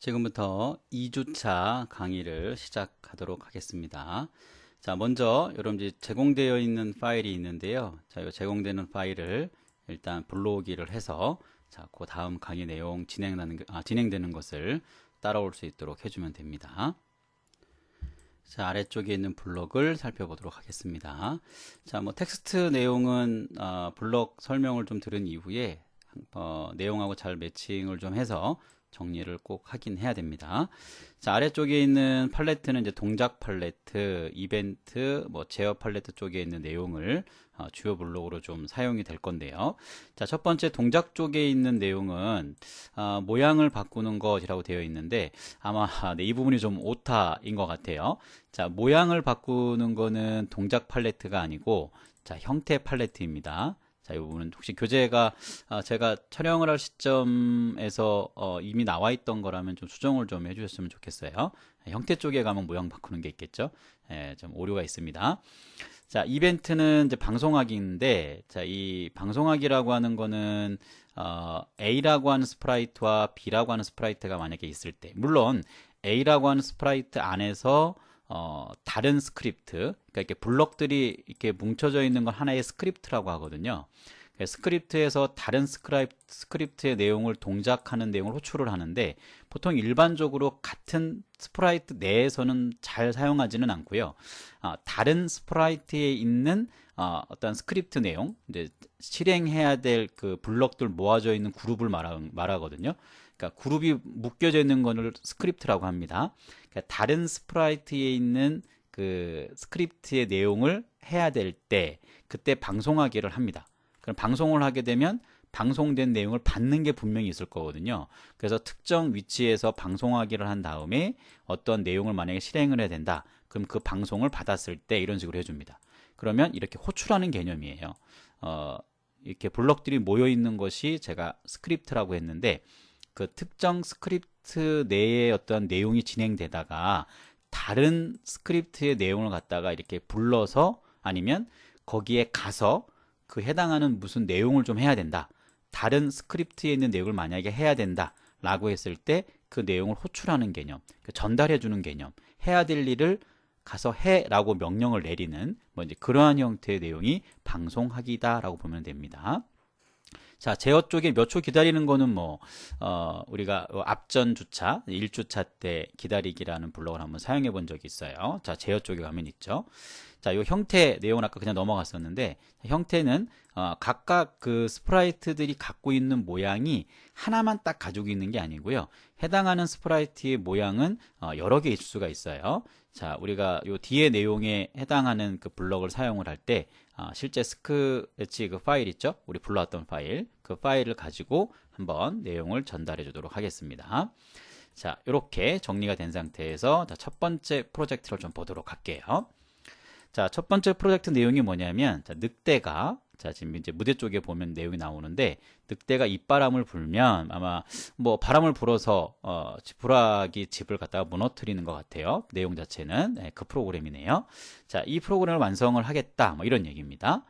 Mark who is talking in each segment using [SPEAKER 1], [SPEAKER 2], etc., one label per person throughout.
[SPEAKER 1] 지금부터 2주차 강의를 시작하도록 하겠습니다. 자, 먼저 여러분들 제공되어 있는 파일이 있는데요. 자, 이 제공되는 파일을 일단 불러오기를 해서 자, 그 다음 강의 내용 진행되는 것을 따라올 수 있도록 해주면 됩니다. 자, 아래쪽에 있는 블럭을 살펴보도록 하겠습니다. 자, 텍스트 내용은 블럭 설명을 좀 들은 이후에 내용하고 잘 매칭을 좀 해서 정리를 꼭 하긴 해야 됩니다. 자, 아래쪽에 있는 팔레트는 이제 동작 팔레트, 이벤트, 제어 팔레트 쪽에 있는 내용을 주요 블록으로 좀 사용이 될 건데요. 자, 첫 번째 동작 쪽에 있는 내용은 모양을 바꾸는 것이라고 되어 있는데 아마 이 부분이 좀 오타인 것 같아요. 자, 모양을 바꾸는 거는 동작 팔레트가 아니고 자, 형태 팔레트입니다. 자, 이 부분은 혹시 교재가 제가 촬영을 할 시점에서 이미 나와 있던 거라면 좀 수정을 좀 해주셨으면 좋겠어요. 형태 쪽에 가면 모양 바꾸는 게 있겠죠. 좀 오류가 있습니다. 자, 이벤트는 이제 방송하기인데, 자, 이 방송하기라고 하는 거는 A라고 하는 스프라이트와 B라고 하는 스프라이트가 만약에 있을 때, 물론 A라고 하는 스프라이트 안에서 다른 스크립트, 그러니까 이렇게 블럭들이 이렇게 뭉쳐져 있는 건 하나의 스크립트라고 하거든요. 스크립트에서 다른 스크립트의 내용을 동작하는 내용을 호출을 하는데 보통 일반적으로 같은 스프라이트 내에서는 잘 사용하지는 않고요. 다른 스프라이트에 있는 어떤 스크립트 내용, 이제 실행해야 될 그 블럭들 모아져 있는 그룹을 말하거든요. 그러니까 그룹이 묶여져 있는 것을 스크립트라고 합니다. 그러니까 다른 스프라이트에 있는 그 스크립트의 내용을 해야 될 때 그때 방송하기를 합니다. 그럼 방송을 하게 되면 방송된 내용을 받는 게 분명히 있을 거거든요. 그래서 특정 위치에서 방송하기를 한 다음에 어떤 내용을 만약에 실행을 해야 된다. 그럼 그 방송을 받았을 때 이런 식으로 해줍니다. 그러면 이렇게 호출하는 개념이에요. 이렇게 블럭들이 모여 있는 것이 제가 스크립트라고 했는데 그 특정 스크립트 내에 어떤 내용이 진행되다가 다른 스크립트의 내용을 갖다가 이렇게 불러서 아니면 거기에 가서 그 해당하는 무슨 내용을 좀 해야 된다. 다른 스크립트에 있는 내용을 만약에 해야 된다. 라고 했을 때 그 내용을 호출하는 개념, 전달해 주는 개념, 해야 될 일을 가서 해 라고 명령을 내리는 이제 그러한 형태의 내용이 방송하기다 라고 보면 됩니다. 자, 제어 쪽에 몇 초 기다리는 거는 우리가 앞전 주차, 1주차 때 기다리기라는 블록을 한번 사용해 본 적이 있어요. 자, 제어 쪽에 가면 있죠. 자, 이 형태 내용은 아까 그냥 넘어갔었는데, 형태는 각각 그 스프라이트들이 갖고 있는 모양이 하나만 딱 가지고 있는 게 아니고요. 해당하는 스프라이트의 모양은 여러 개 있을 수가 있어요. 자, 우리가 요 뒤에 내용에 해당하는 그 블럭을 사용을 할 때 실제 스크래치 그 파일 있죠? 우리 불러왔던 파일, 그 파일을 가지고 한번 내용을 전달해 주도록 하겠습니다. 자, 이렇게 정리가 된 상태에서 첫 번째 프로젝트를 좀 보도록 할게요. 자, 첫 번째 프로젝트 내용이 뭐냐면, 자, 늑대가, 자, 지금 이제 무대 쪽에 보면 내용이 나오는데, 늑대가 입바람을 불면 아마 바람을 불어서, 지푸라기 집을 갖다가 무너뜨리는 것 같아요. 내용 자체는. 네, 그 프로그램이네요. 자, 이 프로그램을 완성을 하겠다. 이런 얘기입니다.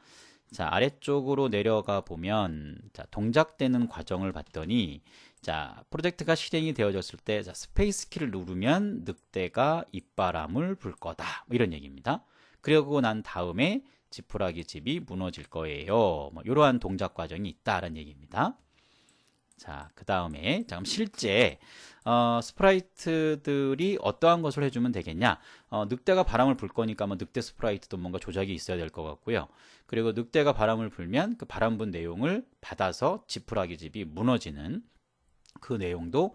[SPEAKER 1] 자, 아래쪽으로 내려가 보면, 자, 동작되는 과정을 봤더니, 자, 프로젝트가 실행이 되어졌을 때, 자, 스페이스 키를 누르면 늑대가 입바람을 불 거다. 이런 얘기입니다. 그러고 난 다음에 지푸라기 집이 무너질 거예요. 이러한 동작 과정이 있다라는 얘기입니다. 자, 그 다음에 그럼 실제 스프라이트들이 어떠한 것을 해주면 되겠냐? 늑대가 바람을 불 거니까 늑대 스프라이트도 뭔가 조작이 있어야 될 것 같고요. 그리고 늑대가 바람을 불면 그 바람 분 내용을 받아서 지푸라기 집이 무너지는 그 내용도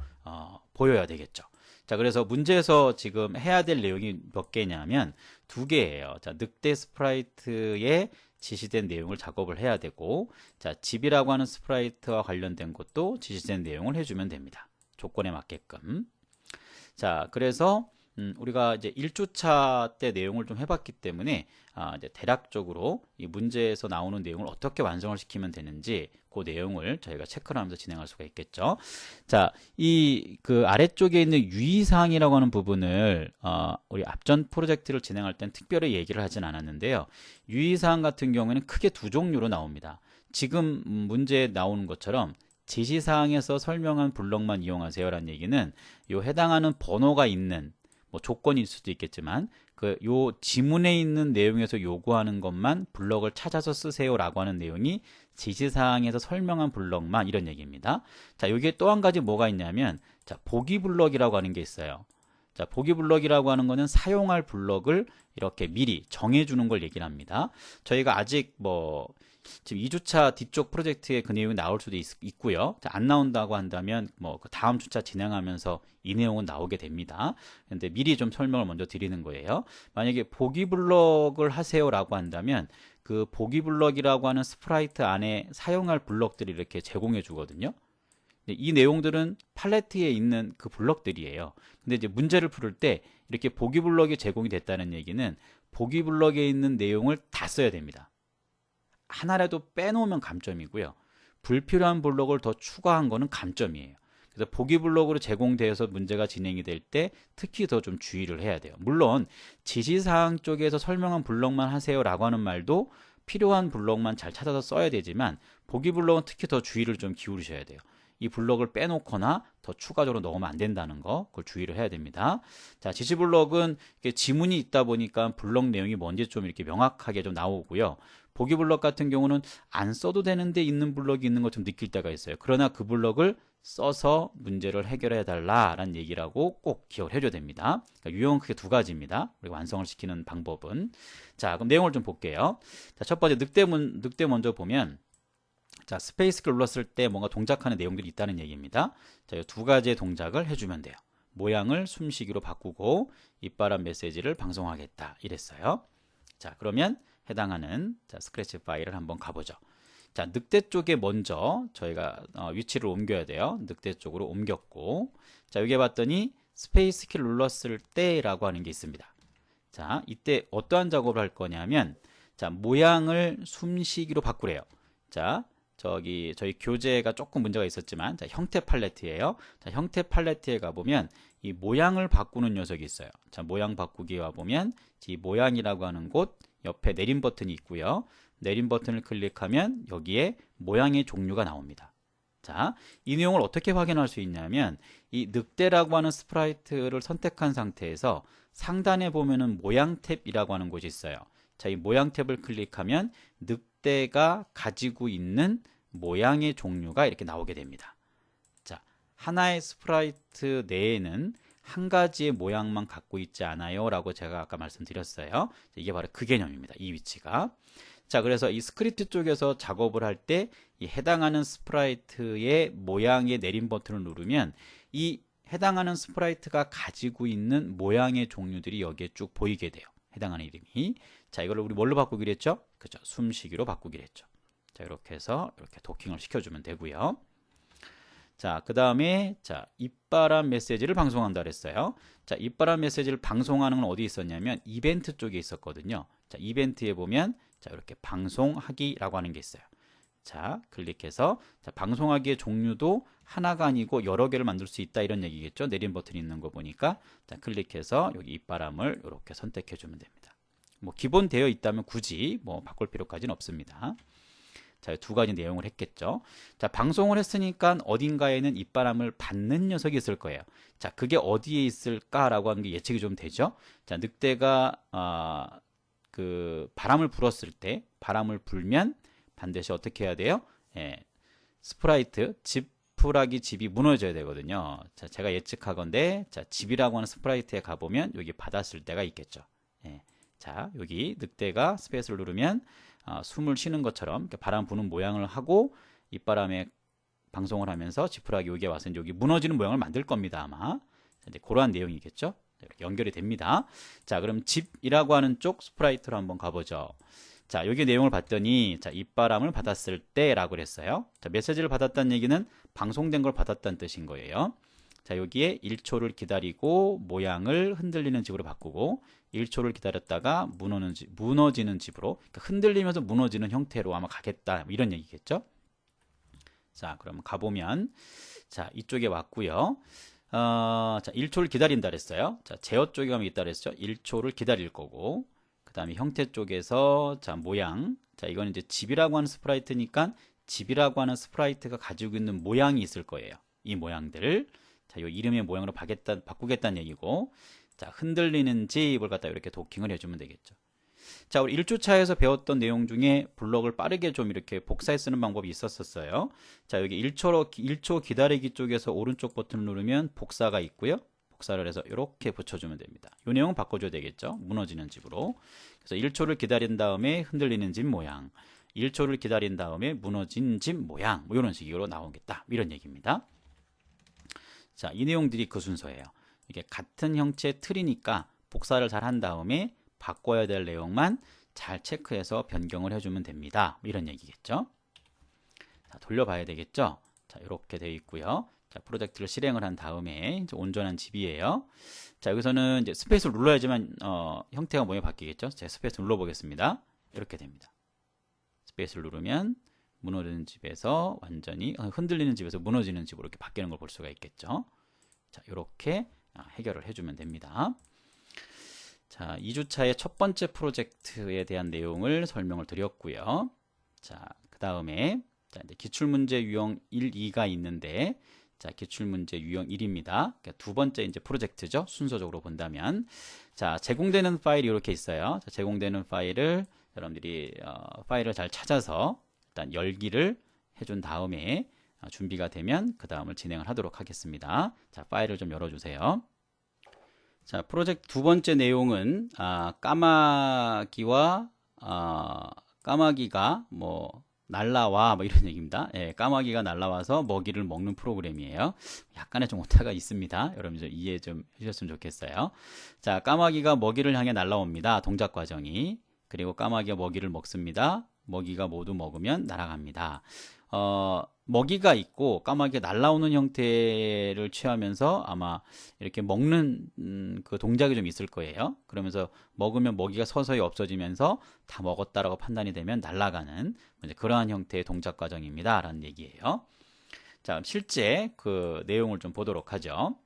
[SPEAKER 1] 보여야 되겠죠. 자, 그래서 문제에서 지금 해야 될 내용이 몇 개냐면 두 개예요. 자, 늑대 스프라이트에 지시된 내용을 작업을 해야 되고, 자, 집이라고 하는 스프라이트와 관련된 것도 지시된 내용을 해주면 됩니다. 조건에 맞게끔. 자, 그래서 우리가 이제 1주차 때 내용을 좀 해봤기 때문에 이제 대략적으로 이 문제에서 나오는 내용을 어떻게 완성을 시키면 되는지 그 내용을 저희가 체크를 하면서 진행할 수가 있겠죠. 자, 이 그 아래쪽에 있는 유의사항이라고 하는 부분을 우리 앞전 프로젝트를 진행할 땐 특별히 얘기를 하진 않았는데요. 유의사항 같은 경우에는 크게 두 종류로 나옵니다. 지금 문제에 나오는 것처럼 지시사항에서 설명한 블럭만 이용하세요라는 얘기는 요 해당하는 번호가 있는 뭐 조건일 수도 있겠지만 요 지문에 있는 내용에서 요구하는 것만 블럭을 찾아서 쓰세요라고 하는 내용이 지시사항에서 설명한 블럭만 이런 얘기입니다. 자, 여기에 또 한 가지 뭐가 있냐면 자, 보기 블럭이라고 하는 게 있어요. 자, 보기 블럭이라고 하는 거는 사용할 블럭을 이렇게 미리 정해주는 걸 얘기를 합니다. 저희가 아직 뭐 지금 2주차 뒤쪽 프로젝트에 그 내용이 나올 수도 있고요. 안 나온다고 한다면 뭐 그 다음 주차 진행하면서 이 내용은 나오게 됩니다. 근데 미리 좀 설명을 먼저 드리는 거예요. 만약에 보기 블럭을 하세요라고 한다면 그 보기 블럭이라고 하는 스프라이트 안에 사용할 블럭들이 이렇게 제공해 주거든요. 이 내용들은 팔레트에 있는 그 블럭들이에요. 근데 이제 문제를 풀을 때 이렇게 보기 블럭이 제공이 됐다는 얘기는 보기 블럭에 있는 내용을 다 써야 됩니다. 하나라도 빼놓으면 감점이고요. 불필요한 블럭을 더 추가한 거는 감점이에요. 그래서 보기 블럭으로 제공되어서 문제가 진행이 될 때 특히 더 좀 주의를 해야 돼요. 물론 지시사항 쪽에서 설명한 블럭만 하세요라고 하는 말도 필요한 블럭만 잘 찾아서 써야 되지만 보기 블럭은 특히 더 주의를 좀 기울이셔야 돼요. 이 블럭을 빼놓거나 더 추가적으로 넣으면 안 된다는 거, 그걸 주의를 해야 됩니다. 자, 지시 블럭은 지문이 있다 보니까 블럭 내용이 뭔지 좀 이렇게 명확하게 좀 나오고요. 보기 블럭 같은 경우는 안 써도 되는데 있는 블럭이 있는 것 좀 느낄 때가 있어요. 그러나 그 블럭을 써서 문제를 해결해 달라라는 얘기라고 꼭 기억을 해줘야 됩니다. 그러니까 유형은 크게 두 가지입니다. 우리가 완성을 시키는 방법은. 자, 그럼 내용을 좀 볼게요. 자, 첫 번째 늑대 먼저 보면 자, 스페이스키를 눌렀을 때 뭔가 동작하는 내용들이 있다는 얘기입니다. 자, 이 두 가지의 동작을 해주면 돼요. 모양을 숨쉬기로 바꾸고 입바람 메시지를 방송하겠다 이랬어요. 자, 그러면 해당하는 자, 스크래치 파일을 한번 가보죠. 자, 늑대 쪽에 먼저 저희가 위치를 옮겨야 돼요. 늑대 쪽으로 옮겼고, 자, 여기 봤더니 스페이스 키를 눌렀을 때라고 하는 게 있습니다. 자, 이때 어떠한 작업을 할 거냐면 자, 모양을 숨쉬기로 바꾸래요. 자, 저희 교재가 조금 문제가 있었지만 자, 형태 팔레트예요. 자, 형태 팔레트에 가보면 이 모양을 바꾸는 녀석이 있어요. 자, 모양 바꾸기에 와보면 이 모양이라고 하는 곳 옆에 내림 버튼이 있고요. 내림 버튼을 클릭하면 여기에 모양의 종류가 나옵니다. 자, 이 내용을 어떻게 확인할 수 있냐면 이 늑대라고 하는 스프라이트를 선택한 상태에서 상단에 보면은 모양 탭이라고 하는 곳이 있어요. 자, 이 모양 탭을 클릭하면 늑대가 가지고 있는 모양의 종류가 이렇게 나오게 됩니다. 자, 하나의 스프라이트 내에는 한 가지의 모양만 갖고 있지 않아요 라고 제가 아까 말씀드렸어요. 이게 바로 그 개념입니다. 이 위치가. 자, 그래서 이 스크립트 쪽에서 작업을 할 때 이 해당하는 스프라이트의 모양의 내림 버튼을 누르면 이 해당하는 스프라이트가 가지고 있는 모양의 종류들이 여기에 쭉 보이게 돼요. 해당하는 이름이. 자, 이걸 우리 뭘로 바꾸기로 했죠? 그죠? 숨쉬기로 바꾸기로 했죠. 자, 이렇게 해서 이렇게 도킹을 시켜주면 되고요. 자, 그 다음에 자, 입바람 메시지를 방송한다 그랬어요. 자, 입바람 메시지를 방송하는 건 어디 있었냐면 이벤트 쪽에 있었거든요. 자, 이벤트에 보면 자, 이렇게 방송하기라고 하는 게 있어요. 자, 클릭해서 자, 방송하기의 종류도 하나가 아니고 여러 개를 만들 수 있다 이런 얘기겠죠. 내림 버튼이 있는 거 보니까 자, 클릭해서 여기 입바람을 이렇게 선택해 주면 됩니다. 뭐 기본 되어 있다면 굳이 뭐 바꿀 필요까지는 없습니다. 자, 두 가지 내용을 했겠죠. 자, 방송을 했으니까 어딘가에는 입바람을 받는 녀석이 있을 거예요. 자, 그게 어디에 있을까라고 하는 게 예측이 좀 되죠. 자, 늑대가 그 바람을 불었을 때 바람을 불면 반드시 어떻게 해야 돼요? 예, 스프라이트 지푸라기 집이 무너져야 되거든요. 자, 제가 예측하건데 자, 집이라고 하는 스프라이트에 가보면 여기 받았을 때가 있겠죠. 예, 자, 여기 늑대가 스페이스를 누르면 숨을 쉬는 것처럼 바람 부는 모양을 하고 입바람에 방송을 하면서 지푸라기 여기에 와서 여기 무너지는 모양을 만들 겁니다. 아마 이제 그러한 내용이겠죠. 이렇게 연결이 됩니다. 자, 그럼 집이라고 하는 쪽 스프라이트로 한번 가보죠. 자, 여기 내용을 봤더니 자, 입바람을 받았을 때라고 그랬어요. 자, 메시지를 받았다는 얘기는 방송된 걸 받았다는 뜻인 거예요. 자, 여기에 1초를 기다리고 모양을 흔들리는 집으로 바꾸고 1초를 기다렸다가 무너지는 집으로, 그러니까 흔들리면서 무너지는 형태로 아마 가겠다 이런 얘기겠죠. 자, 그럼 가보면 자, 이쪽에 왔고요. 자, 1초를 기다린다 그랬어요. 자, 제어 쪽에 가면 있다 그랬죠. 1초를 기다릴 거고, 그 다음에 형태 쪽에서 자, 모양. 자, 이거는 이제 집이라고 하는 스프라이트니까 집이라고 하는 스프라이트가 가지고 있는 모양이 있을 거예요. 이 모양들. 자, 요 이름의 모양으로 바꾸겠다는 얘기고, 자, 흔들리는 집을 갖다 이렇게 도킹을 해주면 되겠죠. 자, 우리 1주차에서 배웠던 내용 중에 블럭을 빠르게 좀 이렇게 복사해 쓰는 방법이 있었어요. 자, 여기 1초 기다리기 쪽에서 오른쪽 버튼을 누르면 복사가 있고요. 복사를 해서 이렇게 붙여주면 됩니다. 이 내용은 바꿔줘야 되겠죠. 무너지는 집으로. 그래서 1초를 기다린 다음에 흔들리는 집 모양, 1초를 기다린 다음에 무너진 집 모양, 뭐 이런 식으로 나오겠다. 이런 얘기입니다. 자, 이 내용들이 그 순서예요. 이게 같은 형체의 틀이니까 복사를 잘 한 다음에 바꿔야 될 내용만 잘 체크해서 변경을 해주면 됩니다. 이런 얘기겠죠. 자, 돌려봐야 되겠죠. 자, 이렇게 되어 있고요. 자, 프로젝트를 실행을 한 다음에 이제 온전한 집이에요. 자, 여기서는 이제 스페이스를 눌러야지만 형태가 모양이 바뀌겠죠. 제가 스페이스 눌러보겠습니다. 이렇게 됩니다. 스페이스를 누르면 무너지는 집에서 완전히 흔들리는 집에서 무너지는 집으로 이렇게 바뀌는 걸 볼 수가 있겠죠. 자, 이렇게 해결을 해주면 됩니다. 자, 2주차의 첫 번째 프로젝트에 대한 내용을 설명을 드렸고요. 자, 그 다음에 이제 기출문제 유형 1, 2가 있는데, 자, 기출문제 유형 1입니다. 그러니까 두 번째 이제 프로젝트죠. 순서적으로 본다면. 자, 제공되는 파일이 이렇게 있어요. 자, 제공되는 파일을 여러분들이 파일을 잘 찾아서 일단 열기를 해준 다음에 준비가 되면 그 다음을 진행을 하도록 하겠습니다. 자, 파일을 좀 열어주세요. 자, 프로젝트 두 번째 내용은 까마귀가 뭐 날라와 뭐 이런 얘기입니다. 예, 까마귀가 날라와서 먹이를 먹는 프로그램이에요. 약간의 좀 오타가 있습니다. 여러분 좀 이해 좀 해주셨으면 좋겠어요. 자, 까마귀가 먹이를 향해 날라옵니다. 동작 과정이. 그리고 까마귀가 먹이를 먹습니다. 먹이가 모두 먹으면 날아갑니다. 먹이가 있고 까마귀가 날아오는 형태를 취하면서 아마 이렇게 먹는 그 동작이 좀 있을 거예요. 그러면서 먹으면 먹이가 서서히 없어지면서 다 먹었다라고 판단이 되면 날아가는 그러한 형태의 동작 과정입니다. 라는 얘기예요. 자, 실제 그 내용을 좀 보도록 하죠.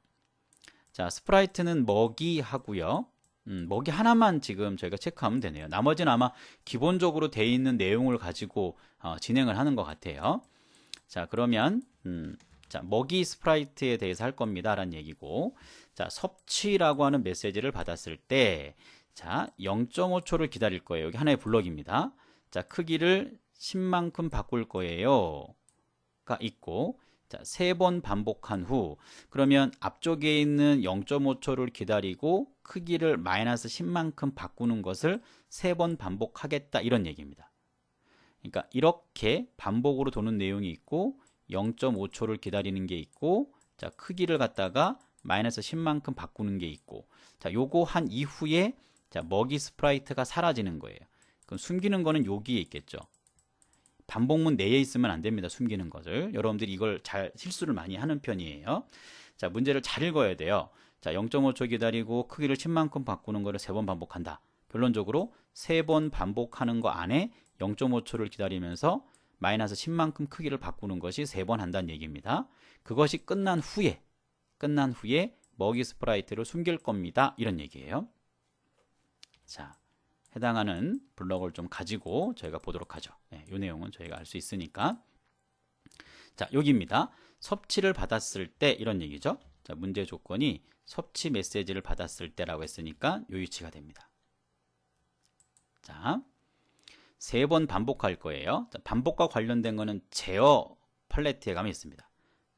[SPEAKER 1] 자, 스프라이트는 먹이 하고요. 먹이 하나만 지금 저희가 체크하면 되네요. 나머지는 아마 기본적으로 돼 있는 내용을 가지고 진행을 하는 것 같아요. 자, 그러면 자, 먹이 스프라이트에 대해서 할 겁니다 라는 얘기고, 자, 섭취라고 하는 메시지를 받았을 때, 자, 0.5초를 기다릴 거예요. 여기 하나의 블럭입니다. 자, 크기를 10만큼 바꿀 거예요 가 있고, 자, 3번 반복한 후, 그러면 앞쪽에 있는 0.5초를 기다리고 크기를 마이너스 10만큼 바꾸는 것을 3번 반복하겠다, 이런 얘기입니다. 그러니까 이렇게 반복으로 도는 내용이 있고 0.5초를 기다리는 게 있고, 자, 크기를 갖다가 마이너스 10만큼 바꾸는 게 있고, 자, 요거 한 이후에 자, 먹이 스프라이트가 사라지는 거예요. 그럼 숨기는 거는 여기에 있겠죠. 반복문 내에 있으면 안 됩니다. 숨기는 것을. 여러분들이 이걸 잘 실수를 많이 하는 편이에요. 자, 문제를 잘 읽어야 돼요. 자, 0.5초 기다리고 크기를 10만큼 바꾸는 거를 3번 반복한다. 결론적으로 3번 반복하는 거 안에 0.5초를 기다리면서 마이너스 10만큼 크기를 바꾸는 것이 3번 한다는 얘기입니다. 그것이 끝난 후에 먹이 스프라이트를 숨길 겁니다. 이런 얘기예요. 자, 해당하는 블럭을 좀 가지고 저희가 보도록 하죠. 네, 이 내용은 저희가 알 수 있으니까. 자, 여기입니다. 섭취를 받았을 때 이런 얘기죠. 자, 문제 조건이 섭취 메시지를 받았을 때라고 했으니까 이 위치가 됩니다. 자, 3번 반복할 거예요. 자, 반복과 관련된 거는 제어 팔레트에 가면 있습니다.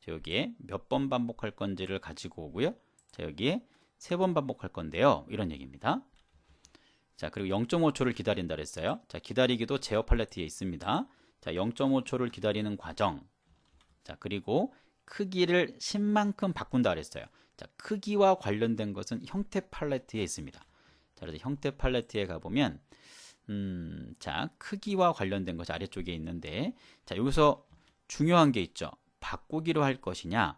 [SPEAKER 1] 자, 여기에 몇 번 반복할 건지를 가지고 오고요. 자, 여기에 3번 반복할 건데요. 이런 얘기입니다. 자, 그리고 0.5초를 기다린다 그랬어요. 자, 기다리기도 제어 팔레트에 있습니다. 자, 0.5초를 기다리는 과정. 자, 그리고 크기를 10만큼 바꾼다 그랬어요. 자, 크기와 관련된 것은 형태 팔레트에 있습니다. 자, 그래서 형태 팔레트에 가보면 자, 크기와 관련된 것이 아래쪽에 있는데, 자, 여기서 중요한 게 있죠. 바꾸기로 할 것이냐,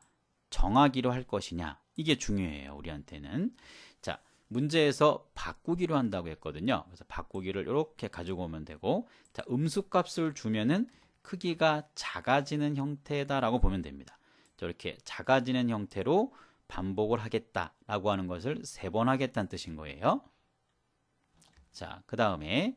[SPEAKER 1] 정하기로 할 것이냐, 이게 중요해요, 우리한테는. 자, 문제에서 바꾸기로 한다고 했거든요. 그래서 바꾸기를 이렇게 가지고 오면 되고, 자, 음수값을 주면은 크기가 작아지는 형태다라고 보면 됩니다. 이렇게 작아지는 형태로 반복을 하겠다라고 하는 것을 3번 하겠다는 뜻인 거예요. 자, 그 다음에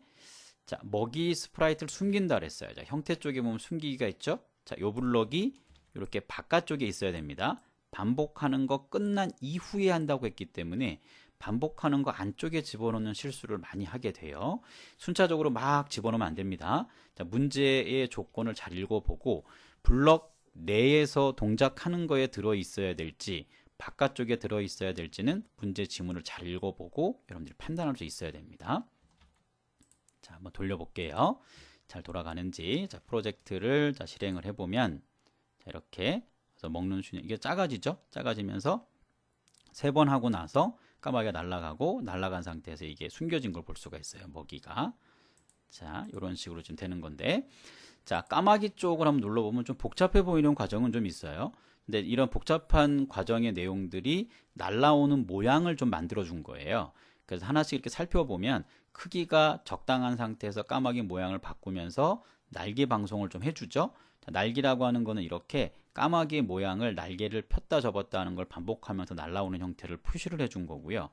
[SPEAKER 1] 자, 먹이 스프라이트를 숨긴다 그랬어요. 자, 형태 쪽에 보면 숨기기가 있죠. 자, 요 블럭이 이렇게 바깥쪽에 있어야 됩니다. 반복하는 거 끝난 이후에 한다고 했기 때문에 반복하는 거 안쪽에 집어넣는 실수를 많이 하게 돼요. 순차적으로 막 집어넣으면 안 됩니다. 자, 문제의 조건을 잘 읽어보고 블럭 내에서 동작하는 거에 들어 있어야 될지 바깥쪽에 들어 있어야 될지는 문제 지문을 잘 읽어보고 여러분들이 판단할 수 있어야 됩니다. 자, 한번 돌려볼게요. 잘 돌아가는지. 자, 프로젝트를 자, 실행을 해보면 자, 이렇게 그래서 먹는 순위 이게 작아지죠. 작아지면서 3번 하고 나서 까마귀가 날아가고 날아간 상태에서 이게 숨겨진 걸 볼 수가 있어요. 먹이가. 자, 이런 식으로 지금 되는 건데, 자, 까마귀 쪽을 한번 눌러보면 좀 복잡해 보이는 과정은 좀 있어요. 근데 이런 복잡한 과정의 내용들이 날라오는 모양을 좀 만들어 준 거예요. 그래서 하나씩 이렇게 살펴보면 크기가 적당한 상태에서 까마귀 모양을 바꾸면서 날개 방송을 좀 해주죠. 자, 날개라고 하는 거는 이렇게 까마귀 모양을 날개를 폈다 접었다 하는 걸 반복하면서 날라오는 형태를 표시를 해준 거고요.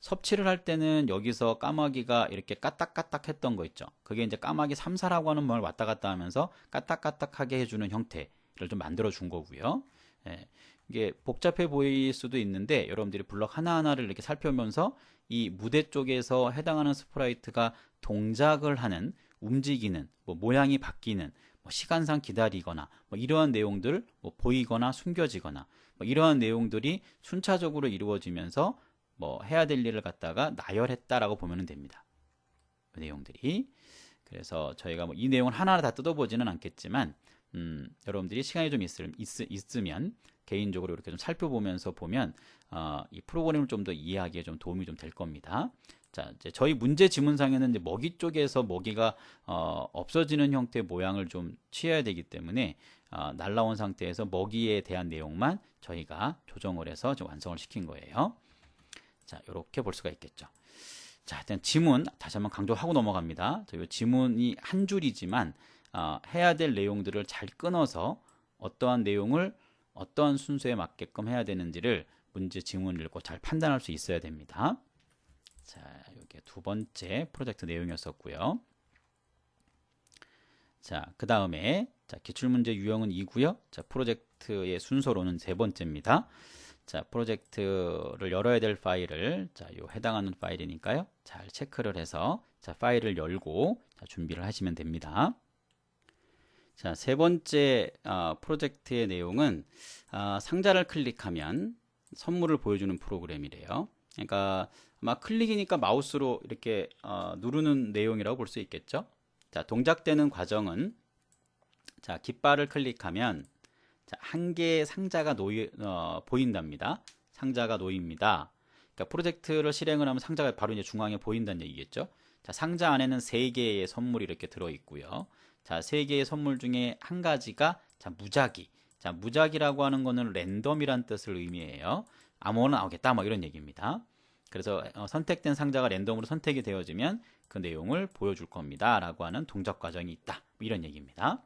[SPEAKER 1] 섭취를 할 때는 여기서 까마귀가 이렇게 까딱까딱 했던 거 있죠. 그게 이제 까마귀 3사라고 하는 말 왔다 갔다 하면서 까딱까딱하게 해주는 형태를 좀 만들어 준 거고요. 예, 이게 복잡해 보일 수도 있는데 여러분들이 블럭 하나하나를 이렇게 살펴보면서 이 무대 쪽에서 해당하는 스프라이트가 동작을 하는, 움직이는, 뭐 모양이 바뀌는, 뭐 시간상 기다리거나 뭐 이러한 내용들, 뭐 보이거나 숨겨지거나 뭐 이러한 내용들이 순차적으로 이루어지면서 뭐 해야 될 일을 갖다가 나열했다라고 보면 됩니다. 그 내용들이. 그래서 저희가 뭐 이 내용을 하나하나 다 뜯어보지는 않겠지만 여러분들이 시간이 좀 있으면 개인적으로 이렇게 좀 살펴보면서 보면 이 프로그램을 좀 더 이해하기에 좀 도움이 좀 될 겁니다. 자, 이제 저희 문제 지문상에는 이제 먹이 쪽에서 먹이가 없어지는 형태의 모양을 좀 취해야 되기 때문에 날라온 상태에서 먹이에 대한 내용만 저희가 조정을 해서 좀 완성을 시킨 거예요. 자, 이렇게 볼 수가 있겠죠. 자, 일단 지문 다시 한번 강조하고 넘어갑니다. 이 지문이 한 줄이지만 해야 될 내용들을 잘 끊어서 어떠한 내용을 어떠한 순서에 맞게끔 해야 되는지를 문제 지문을 읽고 잘 판단할 수 있어야 됩니다. 자, 이게 두 번째 프로젝트 내용이었었고요. 자, 그 다음에 기출문제 유형은 2고요. 자, 프로젝트의 순서로는 세 번째입니다. 자, 프로젝트를 열어야 될 파일을 요 해당하는 파일이니까요. 잘 체크를 해서 파일을 열고 준비를 하시면 됩니다. 자, 세 번째 프로젝트의 내용은 상자를 클릭하면 선물을 보여주는 프로그램이래요. 그러니까 아마 클릭이니까 마우스로 이렇게 누르는 내용이라고 볼 수 있겠죠. 자, 동작되는 과정은 자, 깃발을 클릭하면 자, 한 개의 상자가 보인답니다. 상자가 놓입니다. 그러니까 프로젝트를 실행을 하면 상자가 바로 이제 중앙에 보인다는 얘기겠죠. 자, 상자 안에는 3개의 선물이 이렇게 들어 있고요. 자, 3개의 선물 중에 한 가지가 자, 무작위. 자, 무작위라고 하는 거는 랜덤이란 뜻을 의미해요. 아무거나 나오겠다 뭐 이런 얘기입니다. 그래서 선택된 상자가 랜덤으로 선택이 되어지면 그 내용을 보여줄 겁니다 라고 하는 동작 과정이 있다 뭐 이런 얘기입니다.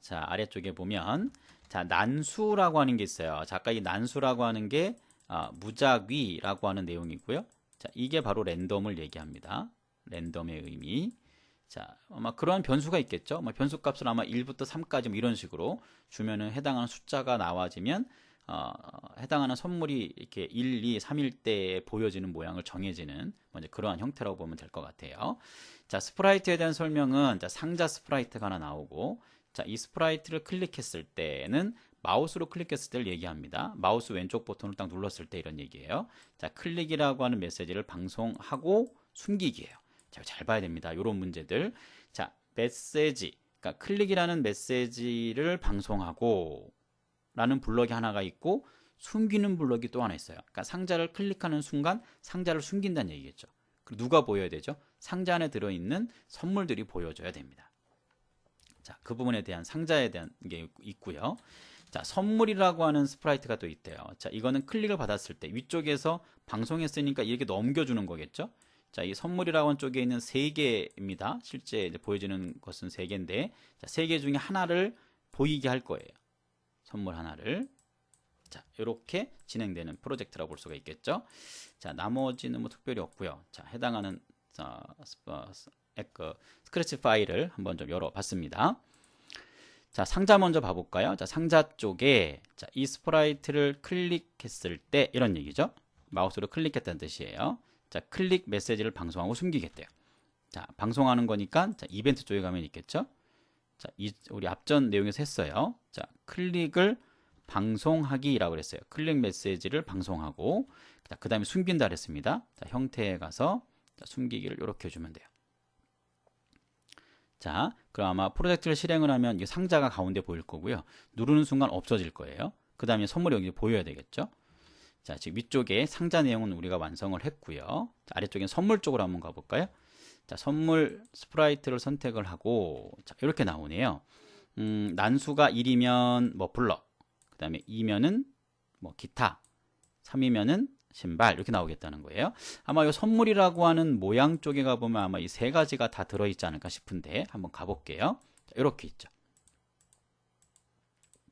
[SPEAKER 1] 자, 아래쪽에 보면 자, 난수라고 하는 게 있어요. 자, 아까 이 난수라고 하는 게 무작위라고 하는 내용이고요. 자, 이게 바로 랜덤을 얘기합니다. 랜덤의 의미. 자, 아마 그러한 변수가 있겠죠. 변수 값을 아마 1부터 3까지 뭐 이런 식으로 주면은 해당하는 숫자가 나와지면 해당하는 선물이 이렇게 1, 2, 3일 때 보여지는 모양을 정해지는 이제 그러한 형태라고 보면 될 것 같아요. 자, 스프라이트에 대한 설명은 자, 상자 스프라이트가 하나 나오고 자, 이 스프라이트를 클릭했을 때는 마우스로 클릭했을 때를 얘기합니다. 마우스 왼쪽 버튼을 딱 눌렀을 때 이런 얘기예요. 자, 클릭이라고 하는 메시지를 방송하고 숨기기예요. 자, 잘 봐야 됩니다. 이런 문제들. 자, 메시지. 그러니까 클릭이라는 메시지를 방송하고 라는 블럭이 하나가 있고 숨기는 블럭이 또 하나 있어요. 그러니까 상자를 클릭하는 순간 상자를 숨긴다는 얘기겠죠. 그리고 누가 보여야 되죠? 상자 안에 들어있는 선물들이 보여줘야 됩니다. 자, 그 부분에 대한 상자에 대한 게 있고요. 자, 선물이라고 하는 스프라이트가 또 있대요. 자, 이거는 클릭을 받았을 때 위쪽에서 방송했으니까 이렇게 넘겨주는 거겠죠. 자, 이 선물이라고 하는 쪽에 있는 3개입니다. 실제 이제 보여지는 것은 3개인데 자, 3개 중에 하나를 보이게 할 거예요. 선물 하나를. 자, 이렇게 진행되는 프로젝트라고 볼 수가 있겠죠. 자, 나머지는 뭐 특별히 없고요. 자, 해당하는 스크래치 파일을 한번 좀 열어봤습니다. 자, 상자 먼저 봐볼까요? 자, 상자 쪽에 자, 이 스프라이트를 클릭했을 때 이런 얘기죠. 마우스로 클릭했다는 뜻이에요. 자, 클릭 메시지를 방송하고 숨기겠대요. 자, 방송하는 거니까 자, 이벤트 쪽에 가면 있겠죠. 자, 우리 앞전 내용에서 했어요. 자, 클릭을 방송하기라고 그랬어요. 클릭 메시지를 방송하고 그 다음에 숨긴다 그랬습니다. 자, 형태에 가서 자, 숨기기를 이렇게 해주면 돼요. 자, 그럼 아마 프로젝트를 실행을 하면 이 상자가 가운데 보일 거고요. 누르는 순간 없어질 거예요. 그 다음에 선물이 여기 보여야 되겠죠. 자, 지금 위쪽에 상자 내용은 우리가 완성을 했고요. 자, 아래쪽엔 선물 쪽으로 한번 가볼까요? 자, 선물 스프라이트를 선택을 하고 자, 이렇게 나오네요. 난수가 1이면 뭐 블럭, 그 다음에 2면은 뭐 기타, 3이면은 신발 이렇게 나오겠다는 거예요. 아마 이 선물이라고 하는 모양 쪽에 가보면 아마 이 세 가지가 다 들어있지 않을까 싶은데 한번 가볼게요. 자, 이렇게 있죠.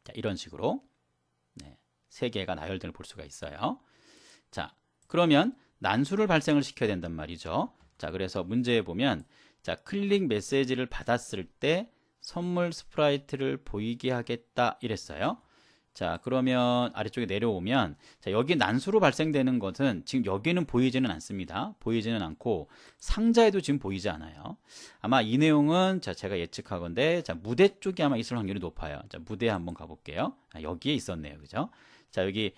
[SPEAKER 1] 자, 이런 식으로 네, 세 개가 나열됨을 볼 수가 있어요. 자, 그러면 난수를 발생을 시켜야 된단 말이죠. 자, 그래서 문제에 보면 자, 클릭 메시지를 받았을 때 선물 스프라이트를 보이게 하겠다 이랬어요. 자, 그러면 아래쪽에 내려오면 자, 여기 난수로 발생되는 것은 지금 여기는 보이지는 않습니다. 보이지는 않고 상자에도 지금 보이지 않아요. 아마 이 내용은 자, 제가 예측하건데 자, 무대 쪽에 아마 있을 확률이 높아요. 자, 무대에 한번 가볼게요. 아, 여기에 있었네요. 그죠? 자, 여기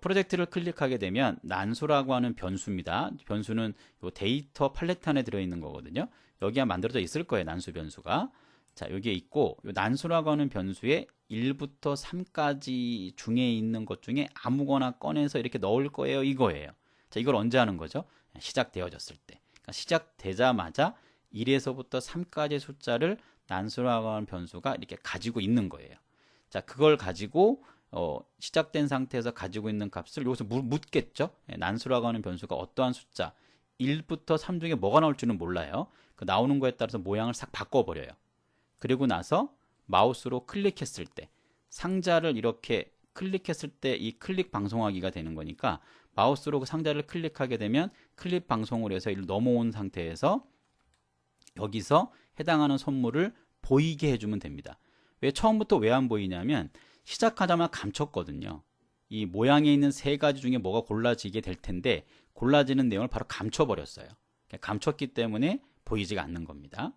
[SPEAKER 1] 프로젝트를 클릭하게 되면 난수라고 하는 변수입니다. 변수는 요 데이터 팔레트 안에 들어있는 거거든요. 여기에 만들어져 있을 거예요. 난수 변수가. 자, 여기에 있고 요 난수라고 하는 변수에 1부터 3까지 중에 있는 것 중에 아무거나 꺼내서 이렇게 넣을 거예요. 이거예요. 자, 이걸 언제 하는 거죠? 시작되어졌을 때. 그러니까 시작되자마자 1에서부터 3까지의 숫자를 난수라고 하는 변수가 이렇게 가지고 있는 거예요. 자, 그걸 가지고 시작된 상태에서 가지고 있는 값을 여기서 묻겠죠. 난수라고 하는 변수가 어떠한 숫자 1부터 3 중에 뭐가 나올지는 몰라요. 그 나오는 거에 따라서 모양을 싹 바꿔버려요. 그리고 나서 마우스로 클릭했을 때 상자를 이렇게 클릭했을 때 이 클릭 방송하기가 되는 거니까 마우스로 그 상자를 클릭하게 되면 클릭 방송을 해서 이를 넘어온 상태에서 여기서 해당하는 선물을 보이게 해주면 됩니다. 왜 처음부터 왜 안 보이냐면 시작하자마자 감췄거든요. 이 모양에 있는 세 가지 중에 뭐가 골라지게 될 텐데 골라지는 내용을 바로 감춰버렸어요. 감췄기 때문에 보이지가 않는 겁니다.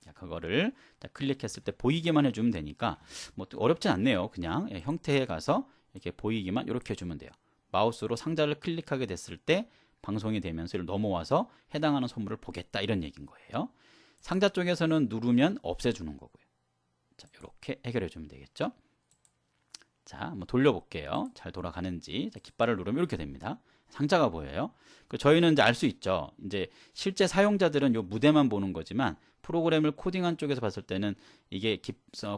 [SPEAKER 1] 자, 그거를 클릭했을 때 보이게만 해주면 되니까 뭐 어렵진 않네요. 그냥 형태에 가서 이렇게 보이기만 이렇게 해주면 돼요. 마우스로 상자를 클릭하게 됐을 때 방송이 되면서 이를 넘어와서 해당하는 선물을 보겠다 이런 얘기인 거예요. 상자 쪽에서는 누르면 없애주는 거고요. 자, 이렇게 해결해 주면 되겠죠. 자, 한번 돌려볼게요. 잘 돌아가는지. 자, 깃발을 누르면 이렇게 됩니다. 상자가 보여요. 저희는 이제 알 수 있죠. 이제 실제 사용자들은 요 무대만 보는 거지만 프로그램을 코딩한 쪽에서 봤을 때는 이게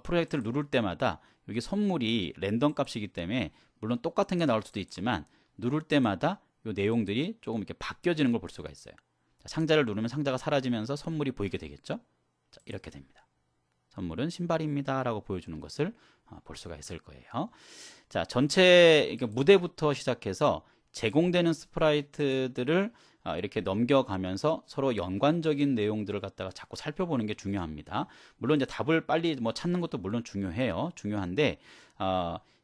[SPEAKER 1] 프로젝트를 누를 때마다 여기 선물이 랜덤 값이기 때문에 물론 똑같은 게 나올 수도 있지만 누를 때마다 요 내용들이 조금 이렇게 바뀌어지는 걸 볼 수가 있어요. 자, 상자를 누르면 상자가 사라지면서 선물이 보이게 되겠죠. 자, 이렇게 됩니다. 선물은 신발입니다 라고 보여주는 것을 볼 수가 있을 거예요. 자, 전체 무대부터 시작해서 제공되는 스프라이트들을 이렇게 넘겨가면서 서로 연관적인 내용들을 갖다가 자꾸 살펴보는 게 중요합니다. 물론 이제 답을 빨리 뭐 찾는 것도 물론 중요해요. 중요한데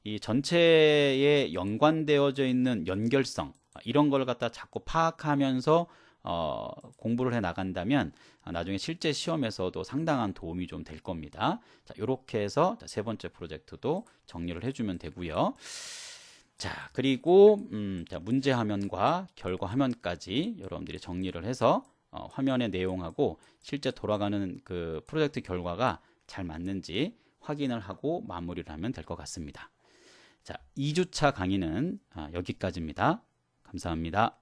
[SPEAKER 1] 이 전체에 연관되어져 있는 연결성 이런 걸 갖다 자꾸 파악하면서 공부를 해 나간다면 나중에 실제 시험에서도 상당한 도움이 좀 될 겁니다. 자, 이렇게 해서 세 번째 프로젝트도 정리를 해주면 되고요. 자, 그리고 자, 문제 화면과 결과 화면까지 여러분들이 정리를 해서 화면의 내용하고 실제 돌아가는 그 프로젝트 결과가 잘 맞는지 확인을 하고 마무리를 하면 될 것 같습니다. 자, 2주차 강의는 여기까지입니다. 감사합니다.